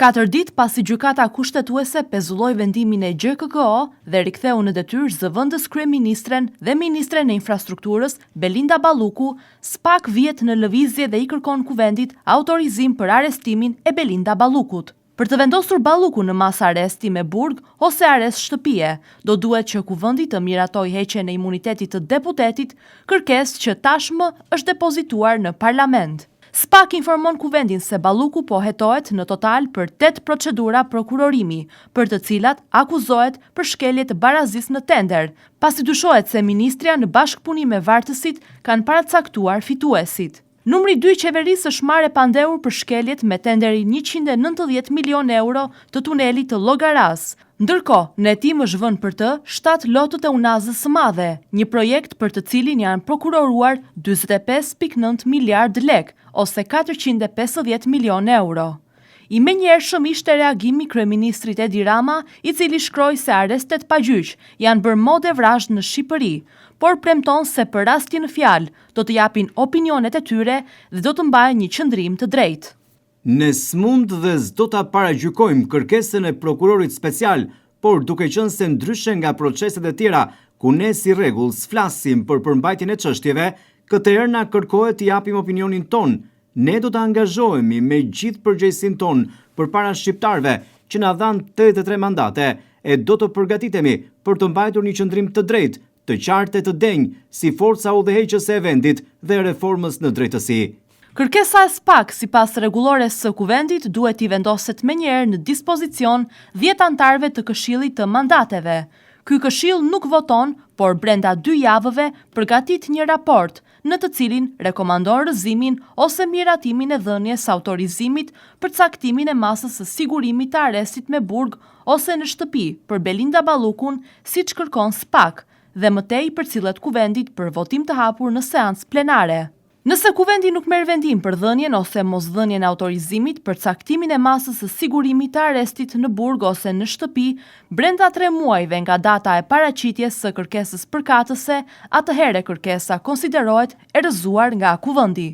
4 ditë pasi gjykata kushtetuese pezulloi vendimin e GKKO dhe riktheu në detyrë zëvendës kryeministren dhe ministren e infrastrukturës Belinda Balluku, SPAK vjet në lëvizje dhe i kërkon kuvendit autorizim për arestimin e Belinda Ballukut. Për të vendosur Balluku në mas aresti me burg ose arest shtëpie, do duhet që kuvendi të miratojë heqjen e imunitetit të deputetit, kërkesë që tashmë është depozituar në parlament. SPAK informon kuvendin se Balluku po hetohet në total për 8 procedura prokurorimi, për të cilat akuzohet për shkelje të barazisë në tender, pasi dyshohet se ministrja në bashkëpunim me vartësit kanë paracaktuar fituesit. Numri 2 i qeverisë është marrë pandehur për shkeljet me tenderi 190 milion euro të tunelit të Llogaras. Ndërkohë, në hetim është vënë për të 7 lotët e Unazës së Madhe, një projekt për të cilin janë prokuroruar 45.9 miliard lek, ose 450 milion euro. I menjëhershëm ishte reagimi kryeministrit Edi Rama, i cili shkroi se arestet pa gjyq janë bërë modë vrazhd në Shqipëri, por premton se për rastin në fjalë do të japin opinionet e tyre dhe do të mbajnë një qëndrim të drejtë. Ne s'mund dhe s'do ta paragjykojmë kërkesën e prokurorit special, por duke qenë se ndryshe nga proceset e tjera ku ne si rregull s'flasim për përmbajtjen e çështjeve, këtëherë na kërkohet të japim opinionin ton. Ne do të angazhohemi me gjithë përgjegjësinë ton përpara shqiptarëve që na dhanë 83 mandate e do të përgatitemi për të mbajtur një qëndrim të drejtë, të qartë e të denjë si forca udhëheqëse e vendit dhe reformës në drejtësi. Kërkesa e SPAK sipas rregullores së kuvendit duhet i vendoset menjëherë në dispozicion 10 anëtarëve të Këshillit të Mandateve. Ky këshill nuk voton, por brenda 2 javëve përgatit një raport në të cilin rekomandon rrëzimin ose miratimin e dhënies autorizimit për caktimin e masës së sigurimit të arestit me burg ose në shtëpi për Belinda Ballukun, siç kërkon SPAK, dhe mëtej përcillet kuvendit për votim të hapur në seancë plenare. Nëse kuvendi nuk merr vendim për dhënien ose mosdhënien e autorizimit për caktimin e masës së sigurimit të arestit në burg ose në shtëpi, brenda 3 muajve nga data e paraqitjes së kërkesës përkatëse, atëherë kërkesa konsiderohet e rrëzuar nga kuvendi.